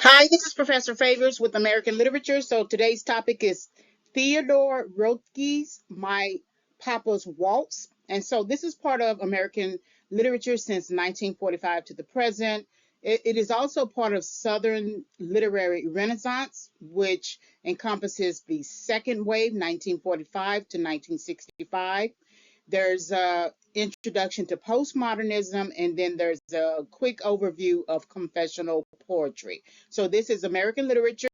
Hi, this is Professor Favors with American Literature. So today's topic is Theodore Roethke's My Papa's Waltz. And so this is part of American literature since 1945 to the present. It is also part of Southern literary renaissance, which encompasses the second wave, 1945 to 1965. There's a introduction to postmodernism, and then there's a quick overview of confessional poetry. So this is American literature,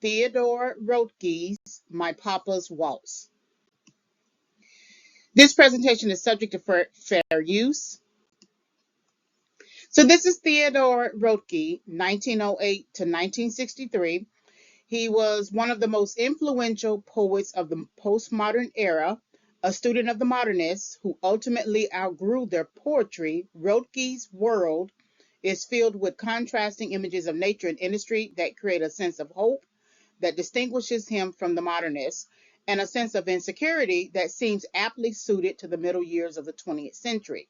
Theodore Roethke's My Papa's Waltz. This presentation is subject to fair use. So this is Theodore Roethke, 1908 to 1963. He was one of the most influential poets of the postmodern era, a student of the modernists who ultimately outgrew their poetry. Roethke's world is filled with contrasting images of nature and industry that create a sense of hope that distinguishes him from the modernists, and a sense of insecurity that seems aptly suited to the middle years of the 20th century.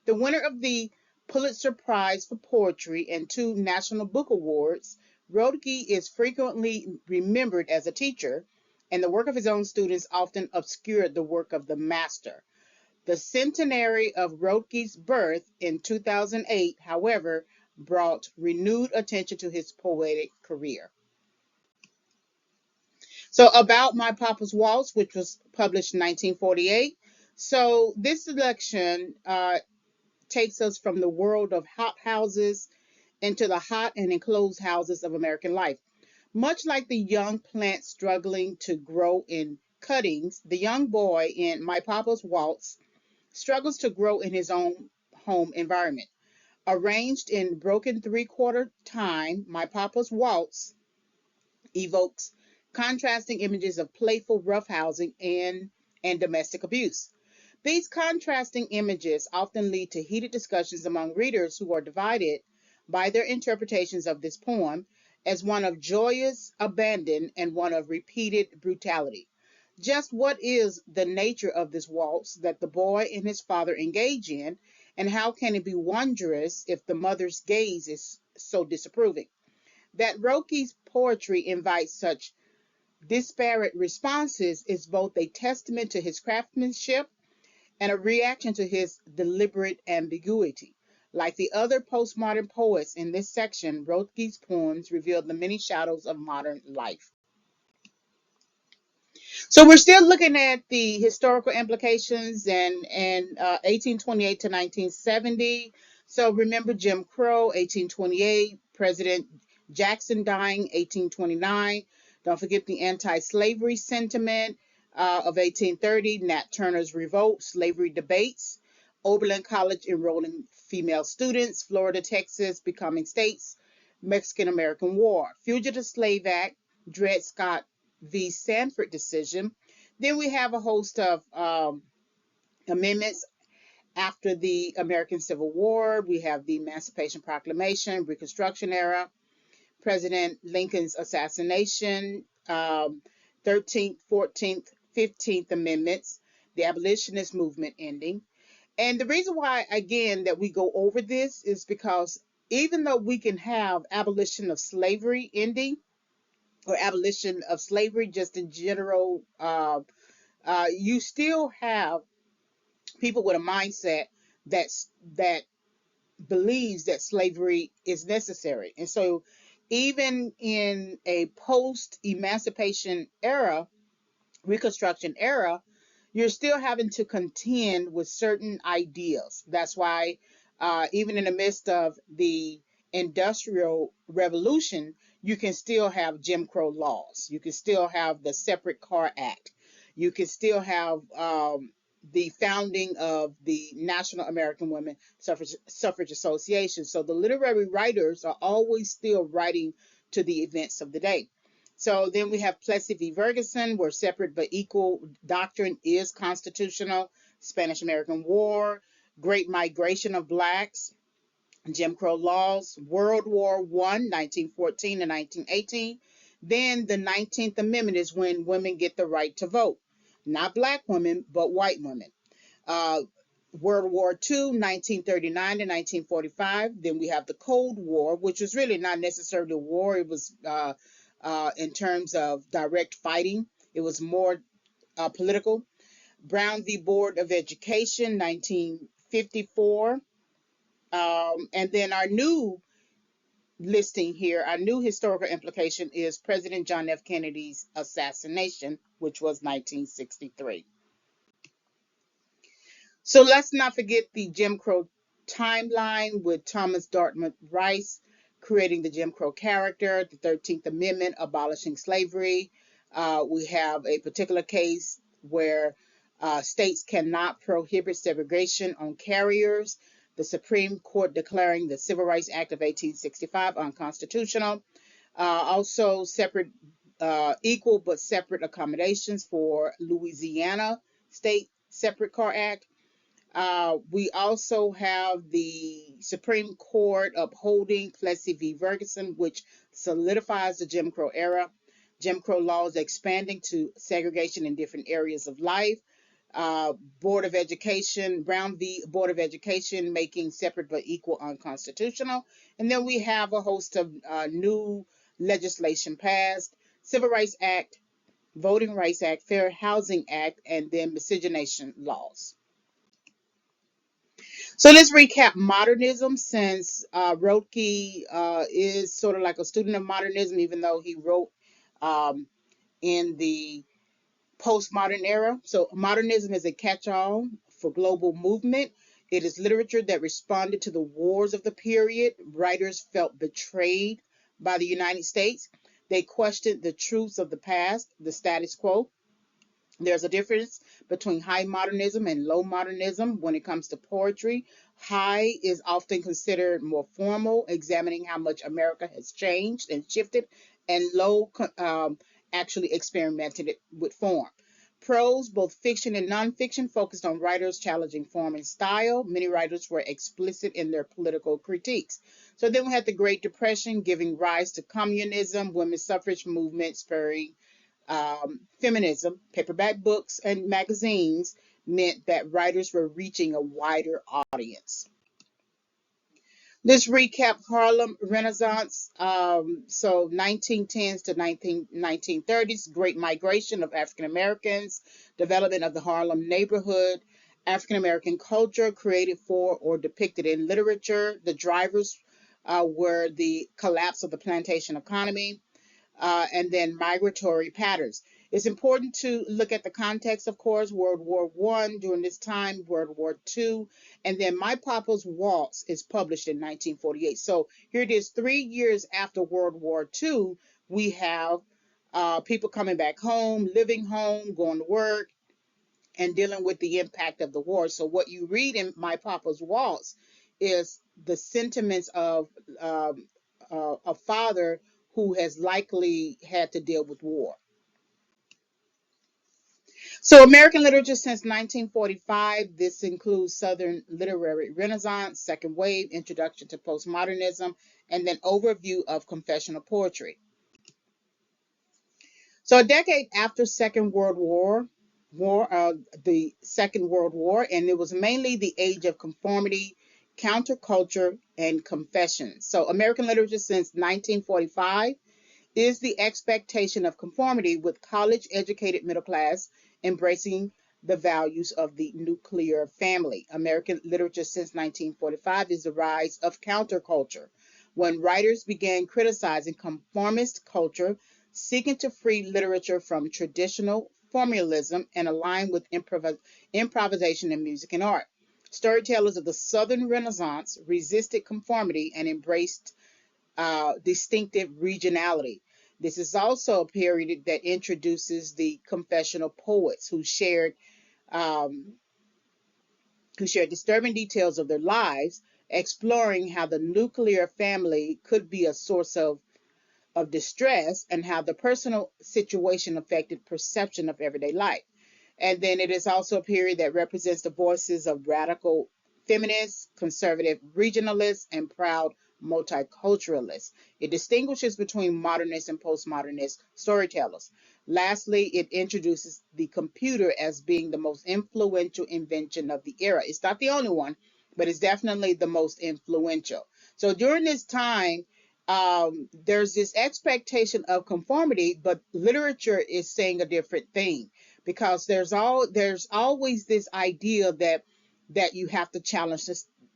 The winner of the Pulitzer Prize for Poetry and two National Book Awards, Roethke is frequently remembered as a teacher, and the work of his own students often obscured the work of the master. The centenary of Roethke's birth in 2008, however, brought renewed attention to his poetic career. So, about My Papa's Waltz, which was published in 1948. So, this selection takes us from the world of hot houses into the hot and enclosed houses of American life. Much like the young plant struggling to grow in cuttings, the young boy in My Papa's Waltz struggles to grow in his own home environment. Arranged in broken three-quarter time, My Papa's Waltz evokes contrasting images of playful roughhousing and domestic abuse. These contrasting images often lead to heated discussions among readers who are divided by their interpretations of this poem as one of joyous abandon and one of repeated brutality. Just what is the nature of this waltz that the boy and his father engage in, and how can it be wondrous if the mother's gaze is so disapproving? That Roki's poetry invites such disparate responses is both a testament to his craftsmanship and a reaction to his deliberate ambiguity. Like the other postmodern poets in this section, Rothke's poems reveal the many shadows of modern life. So we're still looking at the historical implications and 1828 to 1970. So remember Jim Crow, 1828, President Jackson dying, 1829. Don't forget the anti-slavery sentiment of 1830, Nat Turner's revolt, slavery debates, Oberlin College enrolling female students, Florida, Texas becoming states, Mexican-American War, Fugitive Slave Act, Dred Scott v. Sanford decision. Then we have a host of amendments after the American Civil War. We have the Emancipation Proclamation, Reconstruction era, President Lincoln's assassination, 13th, 14th, 15th Amendments, the abolitionist movement ending. And the reason why, again, that we go over this is because even though we can have abolition of slavery ending, or abolition of slavery just in general, you still have people with a mindset that believes that slavery is necessary. And so even in a post emancipation era, reconstruction era, you're still having to contend with certain ideas. That's why even in the midst of the industrial revolution, you can still have Jim Crow laws. You can still have the Separate Car Act. You can still have the founding of the National American Women Suffrage Association. So the literary writers are always still writing to the events of the day. So then we have Plessy v. Ferguson, where separate but equal doctrine is constitutional, Spanish American War, Great Migration of Blacks, Jim Crow laws, World War I, 1914 and 1918. Then the 19th Amendment is when women get the right to vote. Not black women, but white women. Uh, World War II, 1939 to 1945. Then we have the Cold War, which was really not necessarily a war. It was in terms of direct fighting. It was more political. Brown v. Board of Education, 1954. And then our new listing here, our new historical implication is President John F. Kennedy's assassination, which was 1963. So let's not forget the Jim Crow timeline with Thomas Dartmouth Rice creating the Jim Crow character, the 13th Amendment abolishing slavery. We have a particular case where states cannot prohibit segregation on carriers, the Supreme Court declaring the Civil Rights Act of 1865 unconstitutional. Also separate, equal but separate accommodations for Louisiana State Separate Car Act. We also have the Supreme Court upholding Plessy v. Ferguson, which solidifies the Jim Crow era. Jim Crow laws expanding to segregation in different areas of life. Board of Education, Brown v. Board of Education, making separate but equal unconstitutional. And then we have a host of new legislation passed: Civil Rights Act, Voting Rights Act, Fair Housing Act, and then miscegenation laws. So let's recap modernism, since Roethke is sort of like a student of modernism, even though he wrote in the postmodern era. So modernism is a catch-all for global movement. It is literature that responded to the wars of the period. Writers felt betrayed by the United States. They questioned the truths of the past, the status quo. There's a difference between high modernism and low modernism when it comes to poetry. High is often considered more formal, examining how much America has changed and shifted, and low actually experimented with form. Prose, both fiction and nonfiction, focused on writers challenging form and style. Many writers were explicit in their political critiques. So then we had the Great Depression, giving rise to communism, women's suffrage movement, spurring feminism. Paperback books and magazines meant that writers were reaching a wider audience. Let's recap Harlem Renaissance. So 1910s to 1930s, Great Migration of African Americans, development of the Harlem neighborhood, African American culture created for or depicted in literature. The drivers were the collapse of the plantation economy, and then migratory patterns. It's important to look at the context, of course. World War I during this time, World War II, and then My Papa's Waltz is published in 1948. So here it is, 3 years after World War II, we have people coming back home, living home, going to work, and dealing with the impact of the war. So what you read in My Papa's Waltz is the sentiments of a father who has likely had to deal with war. So American literature since 1945, this includes Southern Literary Renaissance, Second Wave, Introduction to Postmodernism, and then overview of confessional poetry. So a decade after Second World War, the Second World War, and it was mainly the age of conformity, counterculture, and confessions. So American literature since 1945 is the expectation of conformity, with college-educated middle class embracing the values of the nuclear family. American literature since 1945 is the rise of counterculture, when writers began criticizing conformist culture, seeking to free literature from traditional formalism and align with improvisation in music and art. Storytellers of the Southern Renaissance resisted conformity and embraced distinctive regionality. This is also a period that introduces the confessional poets who shared disturbing details of their lives, exploring how the nuclear family could be a source of distress and how the personal situation affected perception of everyday life. And then it is also a period that represents the voices of radical feminists, conservative regionalists, and proud multiculturalists. It distinguishes between modernist and postmodernist storytellers. Lastly, it introduces the computer as being the most influential invention of the era. It's not the only one, but it's definitely the most influential. So during this time, there's this expectation of conformity, but literature is saying a different thing because there's always this idea that you have to challenge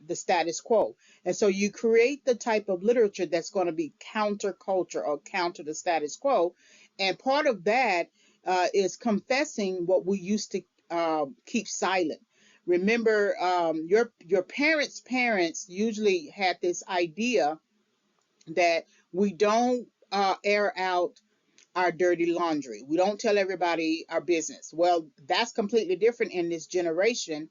the status quo, and so you create the type of literature that's going to be counterculture or counter the status quo, and part of that is confessing what we used to keep silent. Remember, your parents usually had this idea that we don't air out our dirty laundry. We don't tell everybody our business. Well, that's completely different in this generation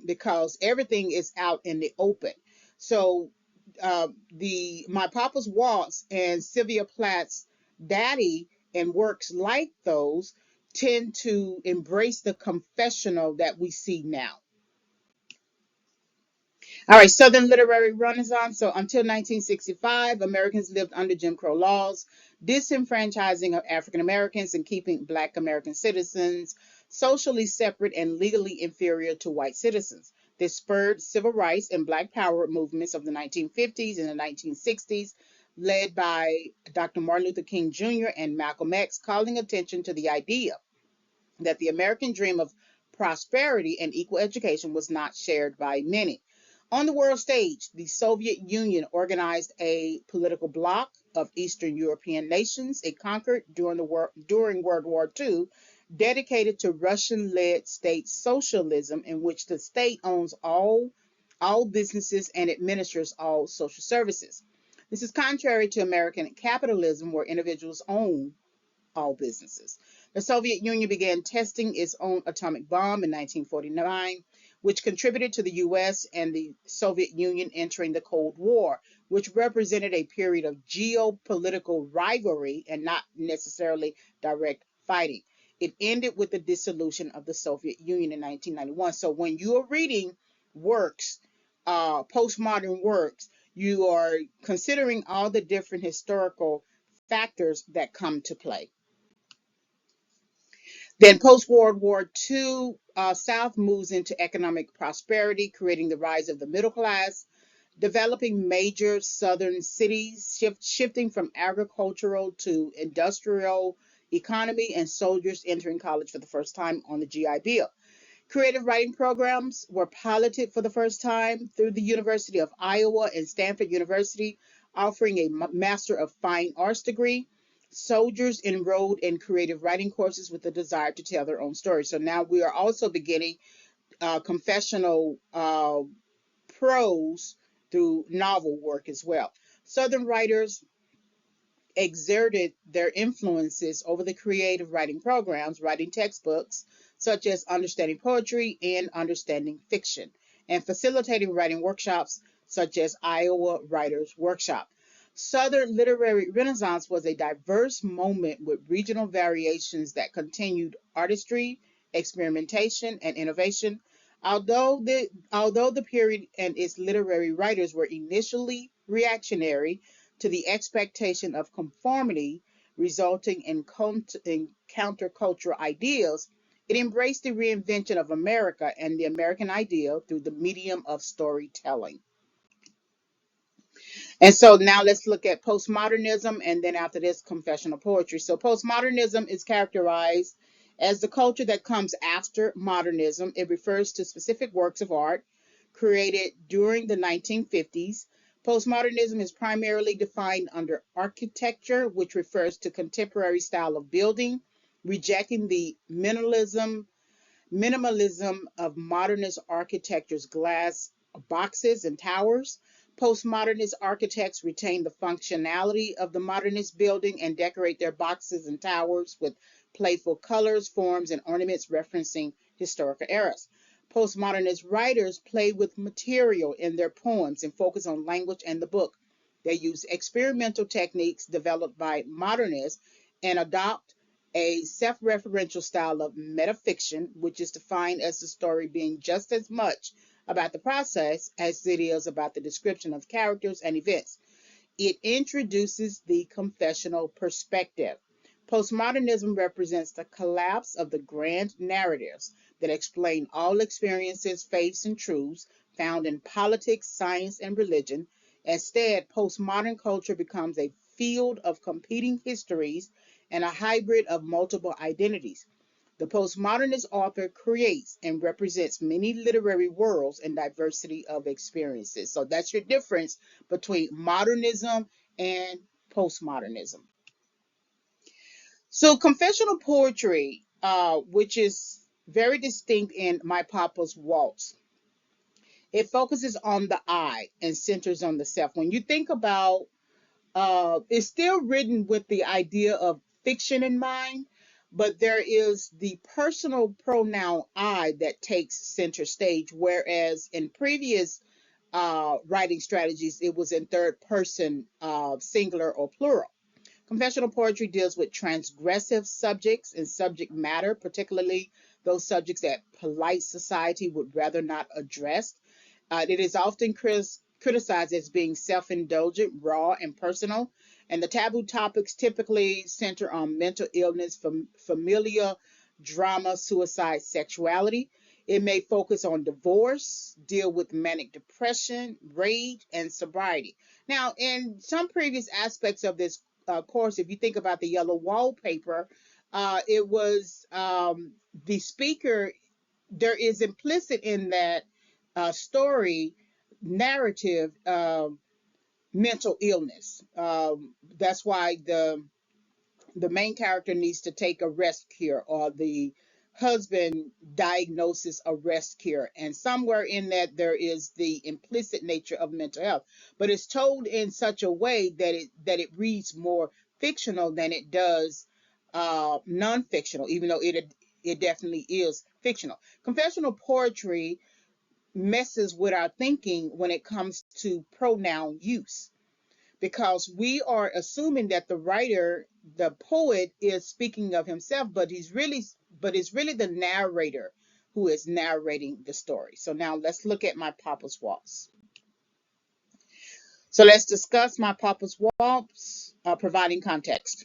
because everything is out in the open. So the My Papa's Waltz and Sylvia Plath's Daddy and works like those tend to embrace the confessional that we see now. All right, Southern Literary Renaissance. So until 1965, Americans lived under Jim Crow laws, disenfranchising of African Americans and keeping Black American citizens socially separate and legally inferior to white citizens. This spurred civil rights and Black power movements of the 1950s and the 1960s, led by Dr. Martin Luther King Jr. and Malcolm X, calling attention to the idea that the American dream of prosperity and equal education was not shared by many. On the world stage, the Soviet Union organized a political bloc of Eastern European nations it conquered during World War II, dedicated to Russian-led state socialism, in which the state owns all businesses and administers all social services. This is contrary to American capitalism, where individuals own all businesses. The Soviet Union began testing its own atomic bomb in 1949, which contributed to the US and the Soviet Union entering the Cold War, which represented a period of geopolitical rivalry and not necessarily direct fighting. It ended with the dissolution of the Soviet Union in 1991. So when you are reading works, postmodern works, you are considering all the different historical factors that come to play. Then post-World War II, South moves into economic prosperity, creating the rise of the middle class, developing major Southern cities, shifting from agricultural to industrial economy, and soldiers entering college for the first time on the GI Bill. Creative writing programs were piloted for the first time through the University of Iowa and Stanford University, offering a Master of Fine Arts degree. Soldiers enrolled in creative writing courses with the desire to tell their own stories. So now we are also beginning confessional prose through novel work as well. Southern writers exerted their influences over the creative writing programs, writing textbooks such as Understanding Poetry and Understanding Fiction, and facilitating writing workshops such as Iowa Writers Workshop. Southern Literary Renaissance was a diverse moment with regional variations that continued artistry, experimentation, and innovation. Although the period and its literary writers were initially reactionary to the expectation of conformity resulting in countercultural ideals, it embraced the reinvention of America and the American ideal through the medium of storytelling. And so now let's look at postmodernism, and then after this, confessional poetry. So postmodernism is characterized as the culture that comes after modernism. It refers to specific works of art created during the 1950s. Postmodernism is primarily defined under architecture, which refers to contemporary style of building, rejecting the minimalism of modernist architecture's glass boxes and towers. Postmodernist architects retain the functionality of the modernist building and decorate their boxes and towers with playful colors, forms, and ornaments referencing historical eras. Postmodernist writers play with material in their poems and focus on language and the book. They use experimental techniques developed by modernists and adopt a self-referential style of metafiction, which is defined as the story being just as much about the process as it is about the description of characters and events. It introduces the confessional perspective. Postmodernism represents the collapse of the grand narratives that explain all experiences, faiths, and truths found in politics, science, and religion. Instead, postmodern culture becomes a field of competing histories and a hybrid of multiple identities. The postmodernist author creates and represents many literary worlds and diversity of experiences. So that's your difference between modernism and postmodernism. So confessional poetry, which is very distinct in My Papa's Waltz, it focuses on the I and centers on the self. When you think about, it's still written with the idea of fiction in mind, but there is the personal pronoun I that takes center stage, whereas in previous writing strategies, it was in third person, singular or plural. Confessional poetry deals with transgressive subjects and subject matter, particularly those subjects that polite society would rather not address. It is often criticized as being self indulgent, raw, and personal. And the taboo topics typically center on mental illness, familial drama, suicide, sexuality. It may focus on divorce, deal with manic depression, rage, and sobriety. Now, in some previous aspects of this course, if you think about the yellow wallpaper, it was the speaker, there is implicit in that story narrative mental illness. That's why the main character needs to take a rest cure, or the husband diagnoses a rest cure, and somewhere in that there is the implicit nature of mental health, but it's told in such a way that it reads more fictional than it does non-fictional, even though it definitely is fictional. Confessional poetry messes with our thinking when it comes to pronoun use, because we are assuming that the writer, the poet, is speaking of himself, but it's really the narrator who is narrating the story. So now let's look at My Papa's Waltz. So let's discuss My Papa's Waltz, providing context.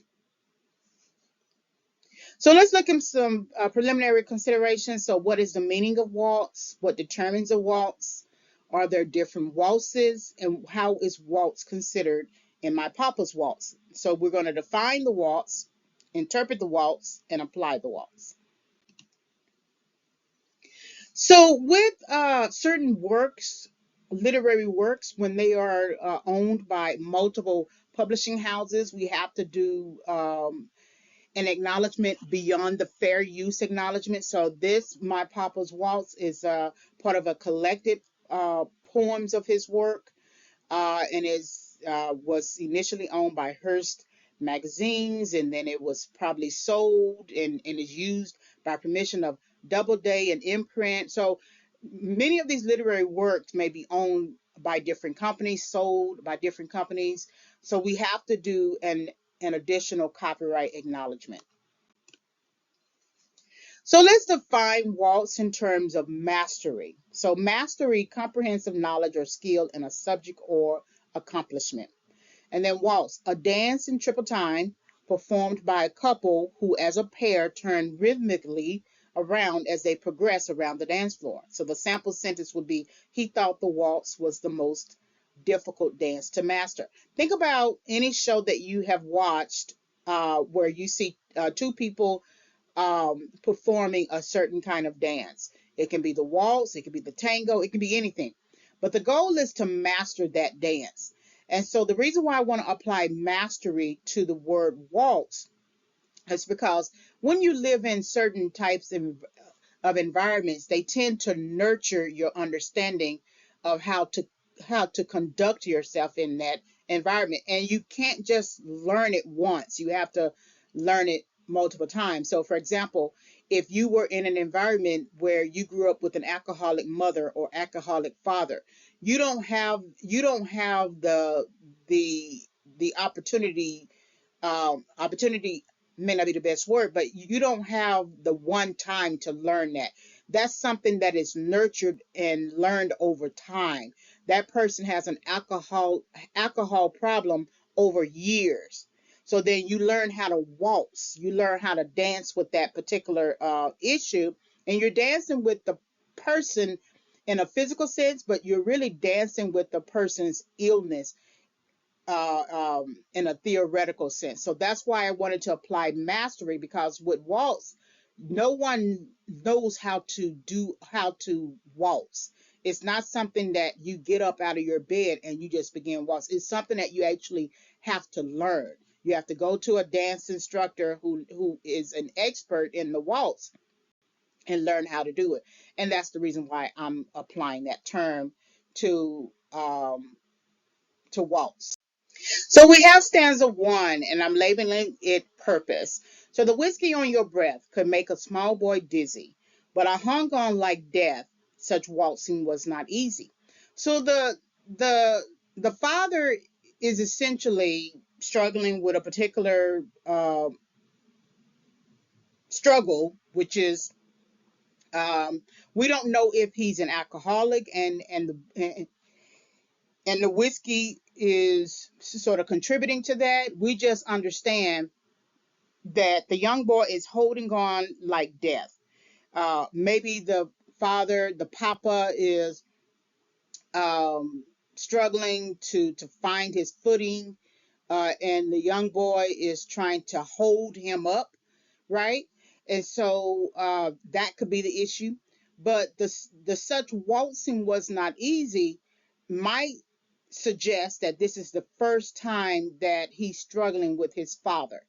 So let's look at some preliminary considerations. So what is the meaning of waltz? What determines a waltz? Are there different waltzes? And how is waltz considered in My Papa's Waltz? So we're going to define the waltz, interpret the waltz, and apply the waltz. So with certain works, literary works, when they are owned by multiple publishing houses, we have to do an acknowledgement beyond the fair use acknowledgement. So this, My Papa's Waltz, is part of a collected poems of his work, and is was initially owned by Hearst Magazines, and then it was probably sold and is used by permission of Doubleday and Imprint. So many of these literary works may be owned by different companies, sold by different companies. So we have to do an additional copyright acknowledgement. So let's define waltz in terms of mastery. So mastery, comprehensive knowledge or skill in a subject or accomplishment. And then waltz, a dance in triple time performed by a couple who as a pair turn rhythmically around as they progress around the dance floor. So the sample sentence would be, he thought the waltz was the most difficult dance to master. Think about any show that you have watched where you see two people performing a certain kind of dance. It can be the waltz, it can be the tango, it can be anything. But the goal is to master that dance. And so the reason why I want to apply mastery to the word waltz is because when you live in certain types of environments, they tend to nurture your understanding of how to conduct yourself in that environment. And you can't just learn it once. You have to learn it multiple times. So for example, if you were in an environment where you grew up with an alcoholic mother or alcoholic father, you don't have the opportunity may not be the best word, but you don't have the one time to learn that. That's something that is nurtured and learned over time. That person has an alcohol problem over years. So then you learn how to waltz, you learn how to dance with that particular issue, and you're dancing with the person in a physical sense, but you're really dancing with the person's illness in a theoretical sense. So that's why I wanted to apply mastery, because with waltz, no one knows how to waltz. It's not something that you get up out of your bed and you just begin waltz. It's something that you actually have to learn. You have to go to a dance instructor who is an expert in the waltz and learn how to do it. And that's the reason why I'm applying that term to waltz. So we have stanza 1, and I'm labeling it purpose. So the whiskey on your breath could make a small boy dizzy, but I hung on like death. Such waltzing was not easy. So the the father is essentially struggling with a particular struggle, which is we don't know if he's an alcoholic, and the whiskey is sort of contributing to that. We just understand that the young boy is holding on like death. Maybe the father, the papa, is struggling to find his footing, and the young boy is trying to hold him up, right? And so that could be the issue. But the such waltzing was not easy might suggest that this is the first time that he's struggling with his father.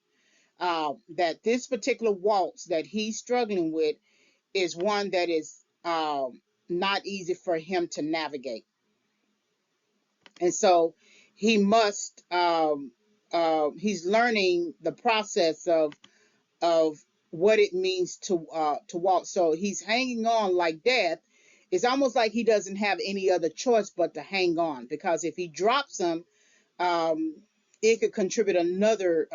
That this particular waltz that he's struggling with is one that is not easy for him to navigate. And so he must, he's learning the process of what it means to walk. So he's hanging on like death. It's almost like he doesn't have any other choice but to hang on, because if he drops him, um, it could contribute another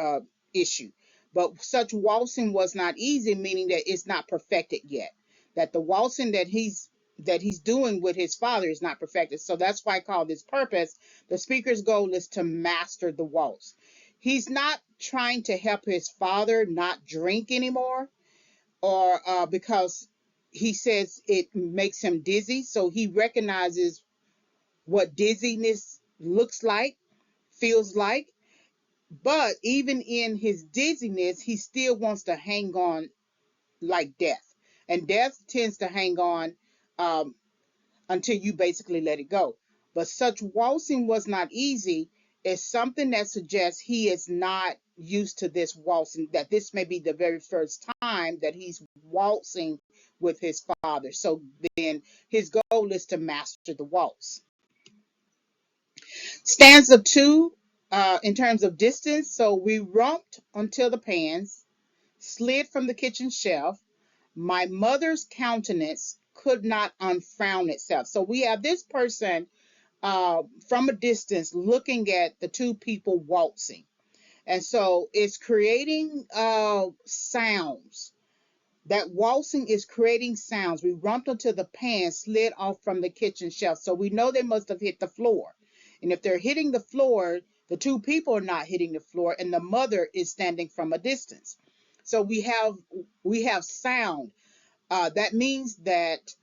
issue. But such waltzing was not easy, meaning that it's not perfected yet. That the waltzing that he's doing with his father is not perfected. So that's why I call this purpose. The speaker's goal is to master the waltz. He's not trying to help his father not drink anymore, or because he says it makes him dizzy. So he recognizes what dizziness looks like, feels like. But even in his dizziness, he still wants to hang on like death. And death tends to hang on um, until you basically let it go. But such waltzing was not easy is something that suggests he is not used to this waltzing, that this may be the very first time that he's waltzing with his father. So then his goal is to master the waltz. Stanza 2, in terms of distance, so we romped until the pans slid from the kitchen shelf. My mother's countenance could not unfrown itself. So we have this person from a distance looking at the two people waltzing. And so it's creating sounds. That waltzing is creating sounds. We rumped until the pan slid off from the kitchen shelf. So we know they must have hit the floor. And if they're hitting the floor, the two people are not hitting the floor, and the mother is standing from a distance. So we have sound. That means that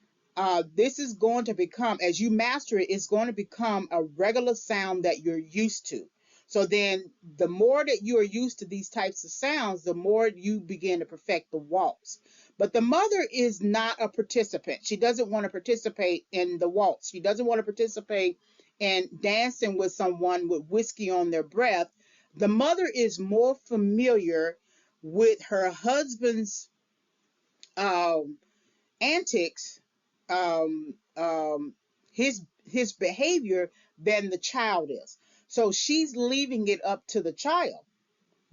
this is going to become, as you master it, it's going to become a regular sound that you're used to. So then the more that you are used to these types of sounds, the more you begin to perfect the waltz. But the mother is not a participant. She doesn't want to participate in the waltz. She doesn't want to participate in dancing with someone with whiskey on their breath. The mother is more familiar with her husband's um, antics, his behavior, than the child is. So she's leaving it up to the child,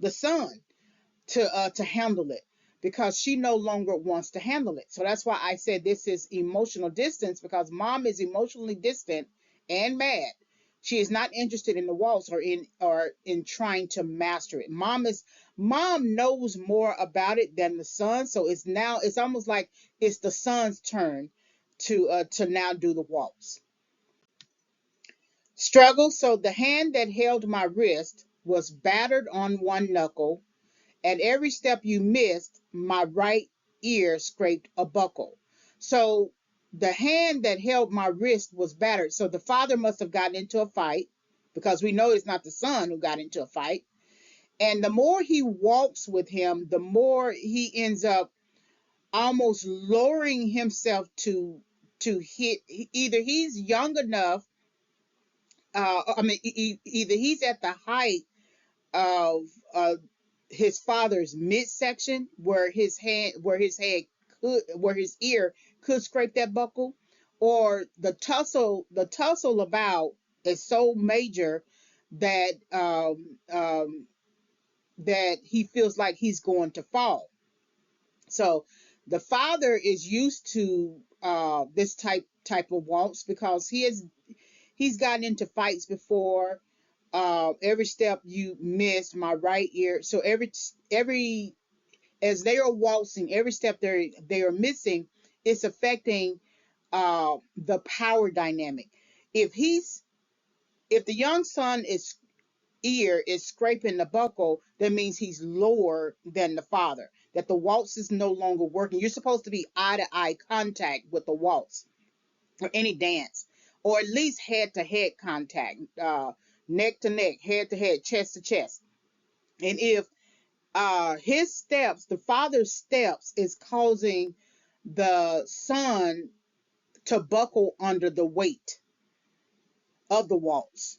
the son, to handle it, because she no longer wants to handle it. So that's why I said this is emotional distance, because mom is emotionally distant and mad She is not interested in the waltz or in trying to master it. Mom knows more about it than the son, so it's almost like it's the son's turn to now do the waltz. Struggle. So the hand that held my wrist was battered on one knuckle. At every step you missed, my right ear scraped a buckle. So the hand that held my wrist was battered. So the father must have gotten into a fight, because we know it's not the son who got into a fight. And the more he walks with him, the more he ends up almost lowering himself to hit. Either he's young enough, either he's at the height of his father's midsection, where his ear could scrape that buckle, or the tussle about is so major that that he feels like he's going to fall. So the father is used to this type of waltz, because he's gotten into fights before. Every step you missed, my right ear. So every as they are waltzing, every step they are missing, it's affecting the power dynamic. If he's if the young son is ear is scraping the buckle, that means he's lower than the father. That the waltz is no longer working. You're supposed to be eye to eye contact with the waltz or any dance, or at least head to head contact, neck to neck, head to head, chest to chest. And if his steps, the father's steps, is causing the son to buckle under the weight of the waltz,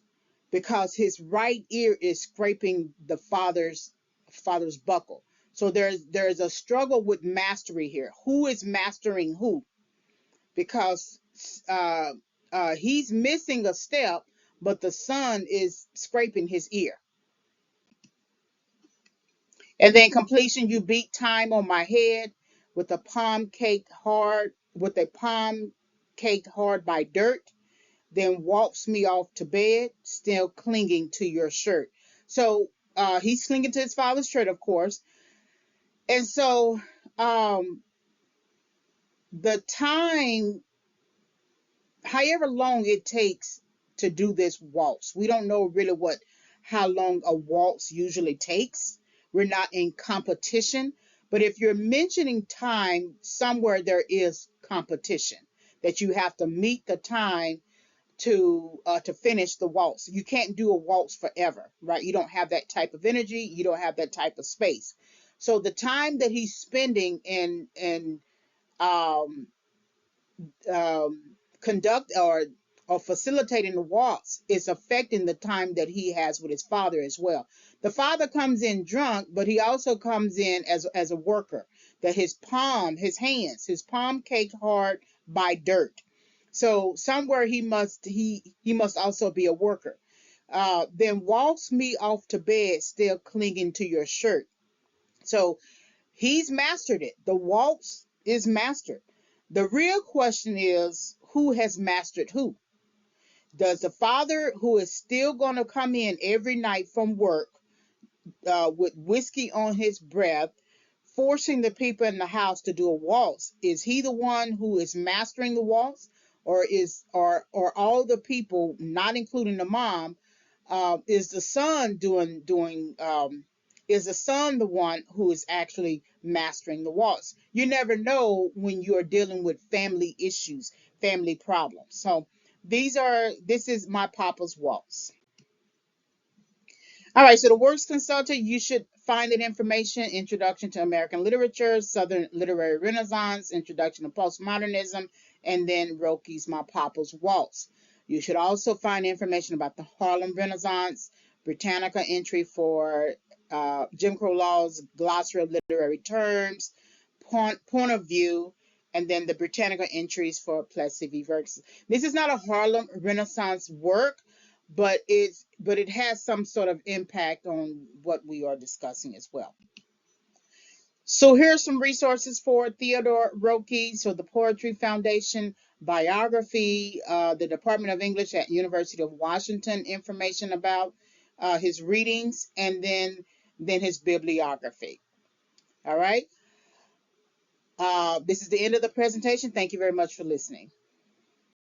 because his right ear is scraping the father's buckle. So there's a struggle with mastery here. Who is mastering who? Because uh, he's missing a step, but the son is scraping his ear. And then completion, you beat time on my head with a palm caked hard by dirt, then walks me off to bed, still clinging to your shirt. So he's clinging to his father's shirt, of course. And so the time, however long it takes to do this waltz, we don't know really how long a waltz usually takes. We're not in competition, but if you're mentioning time, somewhere there is competition, that you have to meet the time to finish the waltz. You can't do a waltz forever, right? You don't have that type of energy. You don't have that type of space. So the time that he's spending in um, um, conduct or facilitating the waltz is affecting the time that he has with his father as well. The father comes in drunk, but he also comes in as a worker. That his palm caked hard by dirt. So somewhere he must also be a worker. Then waltz me off to bed, still clinging to your shirt. So he's mastered it. The waltz is mastered. The real question is, who has mastered who? Does the father, who is still going to come in every night from work with whiskey on his breath, forcing the people in the house to do a waltz, is he the one who is mastering the waltz, or all the people, not including the mom, is the son is the son the one who is actually mastering the waltz? You never know when you are dealing with family issues, family problems. So this is my papa's waltz. All right, so the works consulted, you should find that information: Introduction to American Literature, Southern Literary Renaissance, Introduction to Postmodernism, and then Roethke's My Papa's Waltz. You should also find information about the Harlem Renaissance, Britannica entry for Jim Crow laws, glossary of literary terms, point of view, and then the Britannica entries for Plessy v. Ferguson. This is not a Harlem Renaissance work, but it has some sort of impact on what we are discussing as well. So here's some resources for Theodore Roethke. So the Poetry Foundation, biography, the Department of English at University of Washington information about his readings, and then his bibliography. All right. This is the end of the presentation. Thank you very much for listening.